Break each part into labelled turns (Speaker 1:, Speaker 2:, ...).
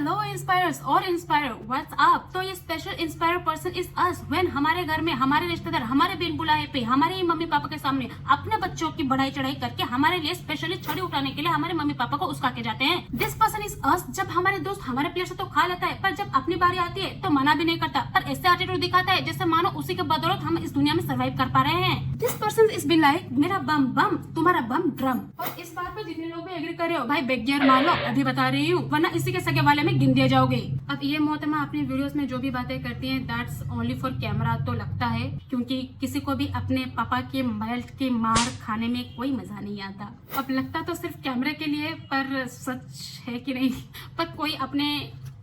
Speaker 1: Hello inspires और inspire what's up. तो ये special inspire person is us when हमारे घर में हमारे रिश्तेदार हमारे बिन बुलाए पे हमारे ही मम्मी पापा के सामने अपने बच्चों की बढ़ाई चढ़ाई करके हमारे लिए स्पेशली छड़ी उठाने के लिए हमारे मम्मी पापा को उस्का के जाते हैं। दिस पर्सन इज अस। जब हमारे दोस्त हमारे प्लेट से तो खा लेता है, पर जब अपनी बारी आती है तो मना भी नहीं करता, पर ऐसे एटीट्यूड दिखाता है जैसे मानो उसी के बदौलत हम इस दुनिया में सर्वाइव कर पा रहे हैं। This person is be like मेरा बम बम तुम्हारा बम ड्रम। और इस बात पे जितने लोग भी एग्री कर रहे हो भाई बैक गियर मार लो, अभी बता रही हूँ, वरना इसी के सगे वाले में गिन दिए जाओगे। अब ये मोहतरमा अपनी वीडियोस में जो भी बातें करती हैं दैट्स ओनली फॉर कैमरा तो लगता है, क्योंकि किसी को भी अपने पापा के बेल्ट की मार खाने में कोई मजा नहीं आता। अब लगता तो सिर्फ कैमरे के लिए, पर सच है कि नहीं, पर कोई अपने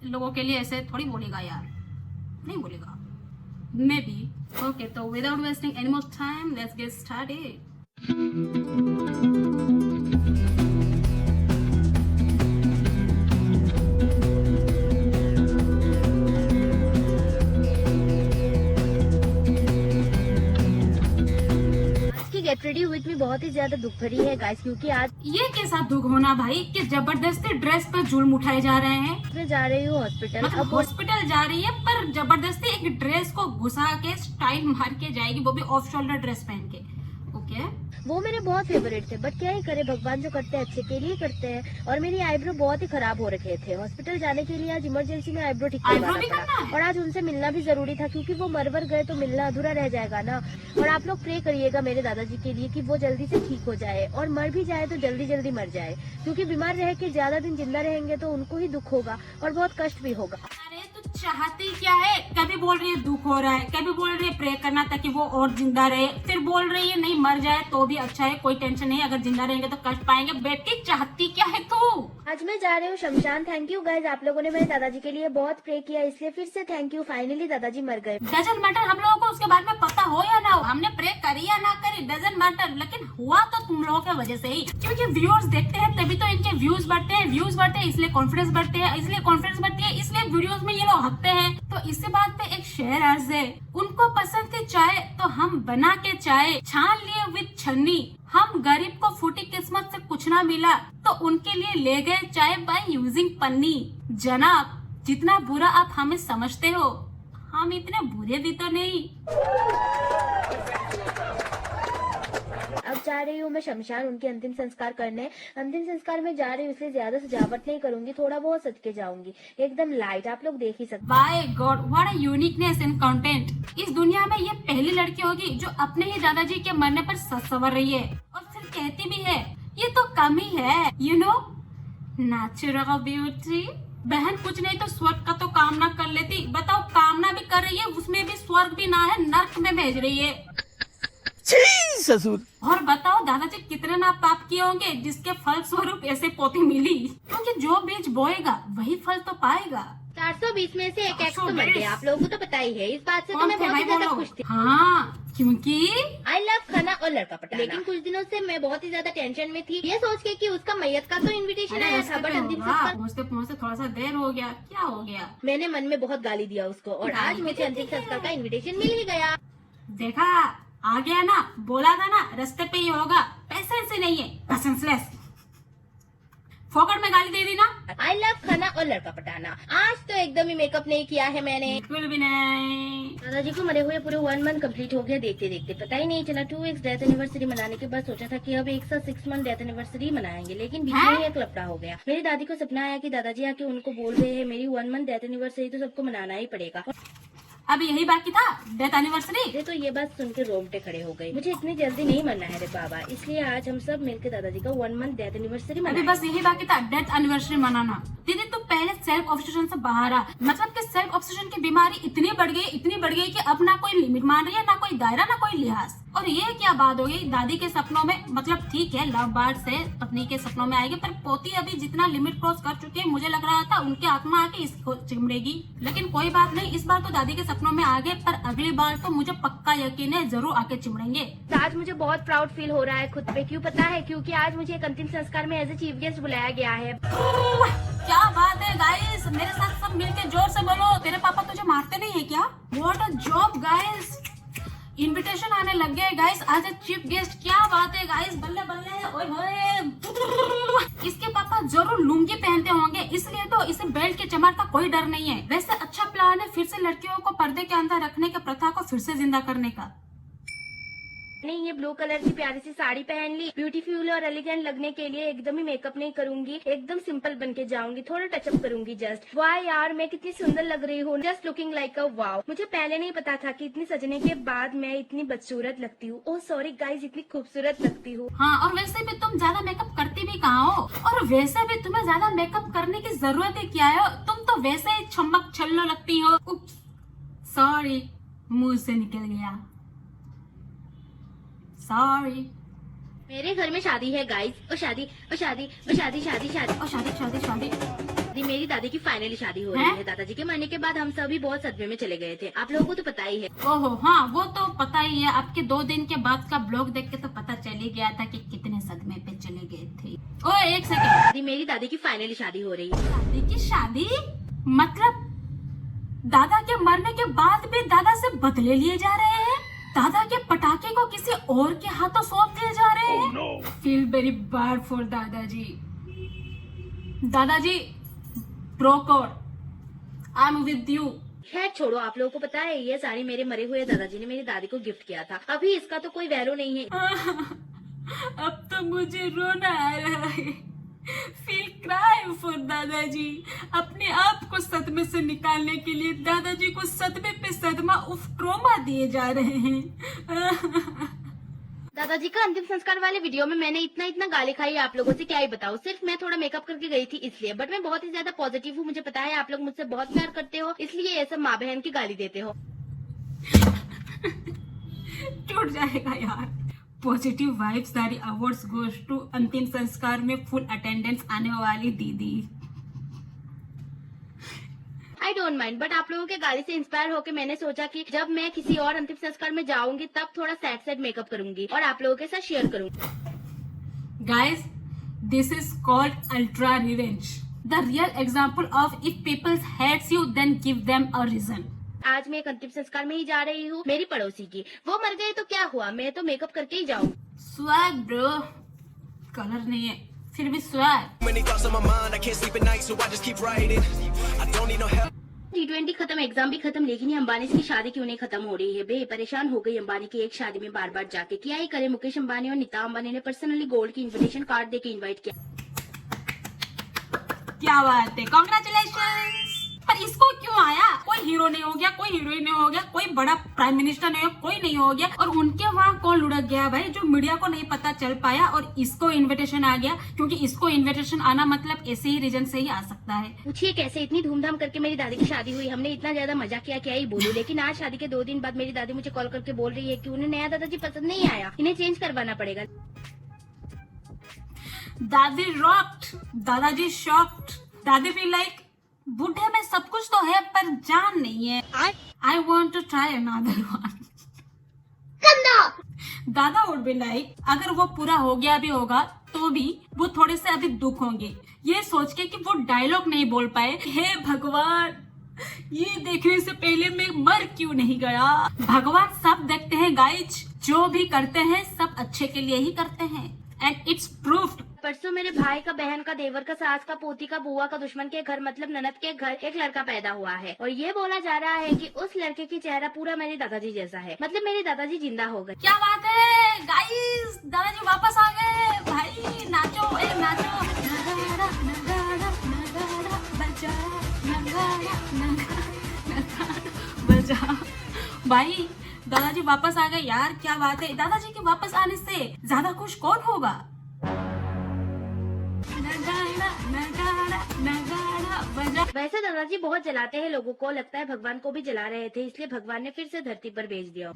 Speaker 1: लोगों के लिए ऐसे थोड़ी बोलेगा यार, नहीं बोलेगा मे बी। ओके, तो without wasting any more time let's get started.
Speaker 2: Get ready with me बहुत ही ज्यादा दुख भरी है गाइस, क्योंकि आज
Speaker 1: ये कैसा दुख होना भाई कि जबरदस्ती ड्रेस पर जुल्म उठाए जा रहे हैं।
Speaker 2: मैं जा रही हूँ हॉस्पिटल।
Speaker 1: मतलब हॉस्पिटल जा रही है पर जबरदस्ती एक ड्रेस को घुसा के स्टाइल मार के जाएगी, वो भी ऑफ शोल्डर ड्रेस पहन के। ओके,
Speaker 2: वो मेरे बहुत फेवरेट थे, बट क्या ही करे, भगवान जो करते हैं अच्छे के लिए करते हैं। और मेरी आईब्रो बहुत ही खराब हो रखे थे। हॉस्पिटल जाने के लिए आज इमरजेंसी में आईब्रो ठीक करवाना पड़ा, और आज उनसे मिलना भी जरूरी था, क्योंकि वो मरवर गए तो मिलना अधूरा रह जाएगा ना। और आप लोग प्रे करिएगा मेरे दादाजी के लिए कि वो जल्दी से ठीक हो जाए, और मर भी जाए तो जल्दी जल्दी मर जाए, क्योंकि बीमार रह के ज्यादा दिन जिंदा रहेंगे तो उनको ही दुख होगा और बहुत कष्ट भी होगा।
Speaker 1: अरे तू चाहती क्या है? कभी बोल रही है दुख हो रहा है, कभी बोल रही है प्रे करना ताकि वो और जिंदा रहे, फिर बोल रही है नहीं मर जाए तो भी अच्छा है, कोई टेंशन नहीं, अगर जिंदा रहेंगे तो कष्ट पाएंगे। बेटी चाहती क्या है तू?
Speaker 2: आज मैं जा रही हूँ शमशान। थैंक यू गाइज, आप लोगों ने मेरे दादाजी के लिए बहुत प्रे किया, इसलिए फिर से थैंक यू। फाइनली दादाजी मर गए।
Speaker 1: डजंट मैटर हम लोगों को उसके बारे में पता हो या ना हो, हमने प्रे करी या ना करी डजंट मैटर, लेकिन हुआ तो तुम लोगों की वजह से ही, क्योंकि व्यूअर्स देखते हैं तभी तो इनके व्यूज बढ़ते हैं, व्यूज बढ़ते हैं इसलिए कॉन्फिडेंस बढ़ते हैं, इसलिए कॉन्फिडेंस बढ़ती है इसलिए वीडियोस में ये लोग हकते हैं। तो इसी बात पे एक शेर अर्ज है, उनको पसंद थी चाय तो हम बना के चाय छान लिए विद छन्नी, हम गरीब को फूटी किस्मत से कुछ ना मिला तो उनके लिए ले गए चाय बाय यूजिंग पन्नी। जनाब जितना बुरा आप हमें समझते हो हम इतने बुरे भी तो नहीं।
Speaker 2: अब जा रही हूँ मैं शमशान उनके अंतिम संस्कार करने। अंतिम संस्कार में जा रही हूँ इसलिए ज्यादा सजावट नहीं करूंगी, थोड़ा बहुत सज के जाऊंगी, एकदम लाइट, आप लोग देख ही सकते।
Speaker 1: By God what a uniqueness in content. इस दुनिया में ये पहली लड़की होगी जो अपने ही दादाजी के मरने पर सज संवर रही है और फिर कहती भी है ये तो कमी है, यू नो नेचुरल ब्यूटी। बहन कुछ नहीं तो स्वर्ग का तो कामना कर लेती, बताओ कामना भी कर रही है उसमें भी स्वर्ग भी ना है, नर्क में भेज रही है
Speaker 2: ससुर।
Speaker 1: और बताओ दादाजी कितने ना पाप किए होंगे जिसके फल स्वरूप ऐसे पोती मिली, क्योंकि जो बीज बोएगा वही फल तो पाएगा।
Speaker 2: 420 में से एक तो मर गया, आप लोगों को तो पता ही है। इस बात से तो मैं बहुत ही ज्यादा खुश थी।
Speaker 1: हाँ, क्योंकि
Speaker 2: आई लव खाना और लड़का पटाना। लेकिन कुछ दिनों से मैं बहुत ही ज्यादा टेंशन में थी, ये सोच के कि उसका मैयत का तो इनविटेशन आया था, बट अंतिम संस्कार
Speaker 1: पहुँचते पहुँचते थोड़ा सा देर हो गया। क्या हो गया?
Speaker 2: मैंने मन में बहुत गाली दिया उसको, और आज मुझे अंतिम संस्कार का इन्विटेशन मिल ही गया।
Speaker 1: देखा आ गया ना, बोला था ना रास्ते पे ही होगा, पैसे से नहीं है पेशेंसलेस, फोकट में गाली दे दी ना।
Speaker 2: आई लव खाना और लड़का पटाना। आज तो एकदम ही मेकअप नहीं किया है मैंने,
Speaker 1: बिल्कुल भी नहीं।
Speaker 2: दादाजी को मरे हुए पूरे 1 मंथ कंप्लीट हो गया, देखते देखते पता ही नहीं चला। 2 weeks डेथ एनिवर्सरी मनाने के बाद सोचा था कि अब एक साथ 6 month डेथ एनिवर्सरी मनाएंगे, लेकिन बीच में एक लफड़ा हो गया। मेरी दादी को सपना आया कि दादाजी आके उनको बोल रहे हैं मेरी 1 month डेथ एनिवर्सरी तो सबको मनाना ही पड़ेगा।
Speaker 1: अब यही बाकी था डेथ एनिवर्सरी।
Speaker 2: तो ये बात सुन के रोंगटे खड़े हो गए। मुझे इतनी जल्दी नहीं मरना है रे बाबा, इसलिए आज हम सब मिलकर दादाजी का 1 month डेथ एनिवर्सरी
Speaker 1: अभी
Speaker 2: मनाएंगे।
Speaker 1: बस यही बाकी था डेथ एनिवर्सरी मनाना। दीदी तू पहले सेल्फ ऑब्सेशन से बाहर आ, मतलब कि सेल्फ ऑब्सेशन की बीमारी इतनी बढ़ गई कि अब ना कोई लिमिट मान रही है, ना कोई दायरा, ना कोई लिहाज। और ये क्या बात हो गई, दादी के सपनों में, मतलब ठीक है लव बर्ड से पत्नी के सपनों में आएगी, पर पोती अभी जितना लिमिट क्रॉस कर चुकी है मुझे लग रहा था उनकी आत्मा आके इसको चिमड़ेगी, लेकिन कोई बात नहीं, इस बार तो दादी के सपनों में आ गए, पर अगली बार तो मुझे पक्का यकीन है जरूर आके चिमड़ेंगे।
Speaker 2: आज मुझे बहुत प्राउड फील हो रहा है खुद पे, क्यों पता है? क्योंकि आज मुझे एक अंतिम संस्कार में एज ए चीफ गेस्ट बुलाया गया है।
Speaker 1: क्या बात है गाइस, मेरे साथ सब मिलके जोर से बोलो, तेरे पापा तुझे मारते नहीं है क्या? What a job guys, invitation आने लग गए गाइस, आज चीफ गेस्ट। क्या बात है गाइस, बल्ले बल्ले, ओए होए। इसके पापा जरूर लुंगी पहनते होंगे, इसलिए तो इसे बेल्ट के चमार का कोई डर नहीं है। वैसे अच्छा प्लान है फिर से लड़कियों को पर्दे के अंदर रखने के प्रथा को फिर से जिंदा करने का।
Speaker 2: नहीं, ये ब्लू कलर की प्यारी सी साड़ी पहन ली। ब्यूटीफुल और एलिगेंट लगने के लिए एकदम ही मेकअप नहीं करूंगी, एकदम सिंपल बन के जाऊंगी, थोड़ा टचअप करूंगी जस्ट। वाह यार, मैं कितनी सुंदर लग रही हूँ, जस्ट लुकिंग लाइक अ वाव। मुझे पहले नहीं पता था कि इतनी सजने के बाद मैं इतनी बदसूरत लगती हूँ। ओह सॉरी गाइस, इतनी खूबसूरत लगती हूँ।
Speaker 1: हाँ, और वैसे भी तुम ज्यादा मेकअप करती भी कहाँ हो, और वैसे भी तुम्हें ज्यादा मेकअप करने की जरूरत ही क्या है, तुम तो वैसे ही छमक छल्लो लगती हो। सॉरी, मुंह से निकल गया, सॉरी।
Speaker 2: मेरे घर में शादी है गाइस, और शादी और शादी और शादी शादी शादी
Speaker 1: और शादी शादी शादी
Speaker 2: मेरी दादी की फाइनली शादी हो रही है। दादाजी के मरने के बाद हम सभी बहुत सदमे में चले गए थे, आप लोगों को तो पता ही है।
Speaker 1: ओहो हाँ, वो तो पता ही है। आपके 2 दिन के बाद का ब्लॉग देख के तो पता चल ही गया था कि कितने सदमे पे चले गए थे। ओए एक सेकंड,
Speaker 2: मेरी दादी की फाइनली शादी हो रही है।
Speaker 1: दादी की शादी मतलब दादा के मरने के बाद भी दादा से बदले लिए जा रहे हैं, दादा के पटाखे को किसी और के हाथों सौंप दिए जा रहे हैं। फील वेरी बैड फॉर दादाजी। दादाजी ब्रोकोर, आई एम विद यू।
Speaker 2: खैर छोड़ो, आप लोगों को पता है ये साड़ी मेरे मरे हुए दादाजी ने मेरी दादी को गिफ्ट किया था। अभी इसका तो कोई वैल्यू नहीं है।
Speaker 1: अब तो मुझे रोना आ रहा है। फील क्राई फॉर दादाजी। अपने आप को सदमे से निकालने के लिए दादाजी को सदमे पे सदमा ट्रॉमा दिए जा रहे हैं।
Speaker 2: दादाजी का अंतिम संस्कार वाले वीडियो में मैंने इतना गाली खाई आप लोगों से, क्या ही बताऊं। सिर्फ मैं थोड़ा मेकअप करके गई थी इसलिए, बट मैं बहुत ही ज्यादा पॉजिटिव हूँ। मुझे पता है आप लोग मुझसे बहुत प्यार करते हो, इसलिए ये सब माँ बहन की गाली देते हो।
Speaker 1: टूट जाएगा यार। पॉजिटिव वाइब्स सारी अवार्ड्स गोज टू अंतिम संस्कार में फुल अटेंडेंस आने वाली दीदी।
Speaker 2: आई डोंट माइंड, बट आप लोगों के गाली से इंस्पायर होकर मैंने सोचा कि जब मैं किसी और अंतिम संस्कार में जाऊंगी तब थोड़ा सैड मेकअप करूंगी और आप लोगों के साथ शेयर करूंगी।
Speaker 1: Guys, this is called ultra revenge, the real example of if people hates you then give them a reason.
Speaker 2: आज मैं एक अंतिम संस्कार में ही जा रही हूँ मेरी पड़ोसी की। वो मर गए तो क्या हुआ, मैं तो मेकअप करके ही जाऊँ।
Speaker 1: स्वैग ब्रो, कलर नहीं है फिर भी स्वैग।
Speaker 2: T20 खत्म, एग्जाम भी खत्म, लेकिन ये अंबानी की शादी क्यों नहीं खत्म हो रही है। बे परेशान हो गई अंबानी की एक शादी में बार बार जाके। क्या ही करे, मुकेश अंबानी और नीता अंबानी ने पर्सनली गोल्ड की इनविटेशन कार्ड देके इनवाइट किया।
Speaker 1: क्या बात है, कांग्रेचुलेशंस। पर इसको क्यों आया? कोई हीरो नहीं हो गया, कोई हीरोइन नहीं हो गया, कोई बड़ा प्राइम मिनिस्टर नहीं हो, कोई नहीं हो गया, और उनके वहाँ कौन लुढ़क गया भाई, जो मीडिया को नहीं पता चल पाया और इसको इनविटेशन आ गया। क्योंकि इसको इनविटेशन आना मतलब ऐसे ही रीजन से ही आ सकता है।
Speaker 2: पूछिए कैसे, इतनी धूमधाम करके मेरी दादी की शादी हुई, हमने इतना ज्यादा मजा किया, क्या ही बोलूं। लेकिन आज शादी के 2 दिन बाद मेरी दादी मुझे कॉल करके बोल रही है कि उन्हें नया दादाजी पसंद नहीं आया, इन्हें चेंज करवाना पड़ेगा।
Speaker 1: दादी रॉक्ड, दादाजी शॉक्ड। दादी भी लाइक, बूढ़े में सब कुछ तो है पर जान नहीं है। I want to try another one. दादा वुड बी लाइक, अगर वो पूरा हो गया भी होगा तो भी वो थोड़े से अभी दुख होंगे ये सोच के कि वो डायलॉग नहीं बोल पाए। हे भगवान, ये देखने से पहले मैं मर क्यों नहीं गया। भगवान सब देखते हैं गाइज, जो भी करते हैं सब अच्छे के लिए ही करते हैं, एंड इट्स प्रूफ्ड।
Speaker 2: परसों मेरे भाई का, बहन का, देवर का, सास का, पोती का, बुआ का, दुश्मन के घर मतलब ननद के घर एक लड़का पैदा हुआ है, और ये बोला जा रहा है कि उस लड़के की चेहरा पूरा मेरे दादाजी जैसा है, मतलब मेरे दादाजी जिंदा हो गए।
Speaker 1: क्या बात है गाइस, दादाजी वापस आ गए। भाई नाचो, ए नाचो, नगाड़ा नगाड़ा नगाड़ा बजा, नगाड़ा नगाड़ा बजा। भाई दादाजी वापस आ गए यार, क्या बात है। दादाजी के वापस आने से ज्यादा खुश कौन होगा। नगाड़ा नगाड़ा नगाड़ा बजा।
Speaker 2: वैसे दादाजी बहुत जलाते हैं लोगों को, लगता है भगवान को भी जला रहे थे, इसलिए भगवान ने फिर से धरती पर भेज दिया।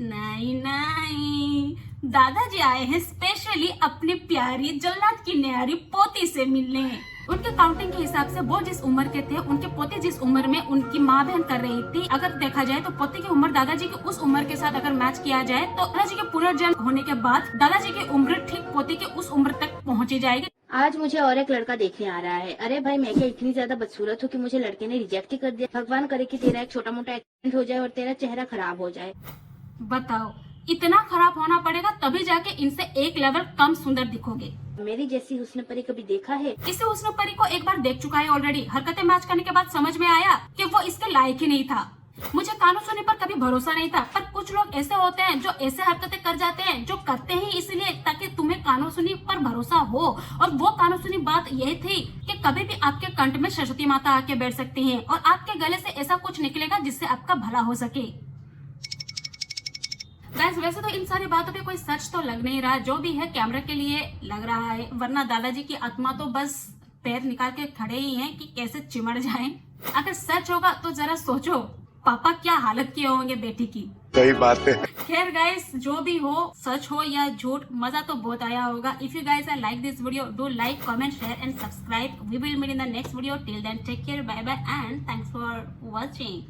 Speaker 1: नहीं नहीं, दादाजी आए हैं स्पेशली अपनी प्यारी जल्लाद की न्यारी पोती से मिलने। उनके काउंटिंग के हिसाब से वो जिस उम्र के थे, उनके पोते जिस उम्र में उनकी माँ बहन कर रही थी, अगर देखा जाए तो पोते की उम्र दादाजी की उस उम्र के साथ अगर मैच किया जाए तो दादाजी के पुनर्जन्म होने के बाद दादाजी की उम्र ठीक पोते की उस उम्र तक पहुँची जाएगी।
Speaker 2: आज मुझे और एक लड़का देखने आ रहा है। अरे भाई, मैं क्या इतनी ज्यादा बदसूरत हूँ कि मुझे लड़के ने रिजेक्ट ही कर दिया। भगवान करे कि तेरा एक छोटा मोटा एक्सीडेंट हो जाए और तेरा चेहरा खराब हो जाए।
Speaker 1: बताओ, इतना खराब होना पड़ेगा तभी जाके इनसे एक लेवल कम सुंदर दिखोगे।
Speaker 2: मेरी जैसी हुस्न परी कभी देखा है?
Speaker 1: इसे हुस्न परी को एक बार देख चुका है ऑलरेडी। हरकतें मैच करने के बाद समझ में आया कि वो इसके लायक ही नहीं था। मुझे कानों सुनने पर कभी भरोसा नहीं था, पर कुछ लोग ऐसे होते हैं जो ऐसे हरकतें कर जाते हैं, जो करते ही इसलिए ताकि तुम्हें कानों सुनी पर भरोसा हो। और वो कानों सुनी बात यह थी कि कभी भी आपके कंठ में सरस्वती माता आके बैठ सकती हैं और आपके गले से ऐसा कुछ निकलेगा जिससे आपका भला हो सके। गाइस, वैसे तो इन सारी बातों पे कोई सच तो लग नहीं रहा, जो भी है कैमरा के लिए लग रहा है, वरना दादाजी की आत्मा तो बस पैर निकाल के खड़े ही हैं कि कैसे चिमड़ जाएं। अगर सच होगा तो जरा सोचो पापा क्या हालत किए होंगे बेटी की।
Speaker 3: सही बात है।
Speaker 1: खैर गाइस, जो भी हो, सच हो या झूठ, मजा तो बहुत आया होगा। If you guys are like this video, do like, comment, share and subscribe. We will meet in the next video. Till then take care, bye bye and thanks for watching.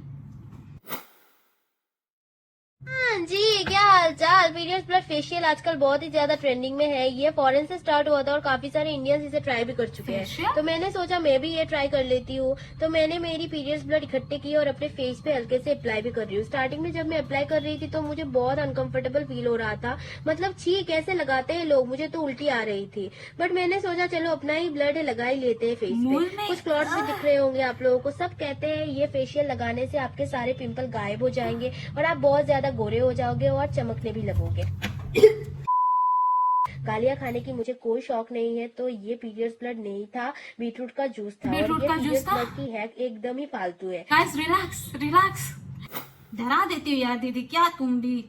Speaker 2: हाँ जी, क्या हाल चाल। पीरियड्स ब्लड फेशियल आजकल बहुत ही ज्यादा trending में है। ये फॉरेन से स्टार्ट हुआ था और काफी सारे इंडियंस इसे ट्राई भी कर चुके हैं।
Speaker 1: Facial?
Speaker 2: तो मैंने सोचा मैं भी ये ट्राई कर लेती हूँ। तो मैंने मेरी पीरियड्स ब्लड इकट्ठे किए और अपने फेस पे हल्के से अप्लाई भी कर रही हूँ। स्टार्टिंग में जब मैं अप्लाई कर रही थी तो मुझे बहुत अनकंफर्टेबल फील हो रहा था। मतलब छी, कैसे लगाते हैं लोग, मुझे तो उल्टी आ रही थी। बट मैंने सोचा चलो अपना ही ब्लड लगा ही लेते हैं फेस
Speaker 1: मुंह
Speaker 2: पे।
Speaker 1: में-
Speaker 2: कुछ क्लॉट्स भी दिख रहे होंगे आप लोगों को। सब कहते हैं ये फेशियल लगाने से आपके सारे पिंपल गायब हो जाएंगे और आप बहुत ज्यादा गोरे हो जाओगे और चमकने भी लगोगे। गालियां खाने की मुझे कोई शौक नहीं है। तो ये पीरियड्स ब्लड नहीं था, बीटरूट का जूस था। और
Speaker 1: बीटरूट
Speaker 2: ये
Speaker 1: का जूस
Speaker 2: पीरियड्स
Speaker 1: था?
Speaker 2: ब्लड की हैक एकदम ही फालतू है।
Speaker 1: गाइस रिलैक्स रिलैक्स, डरा देती हो यार दीदी, क्या तुम भी।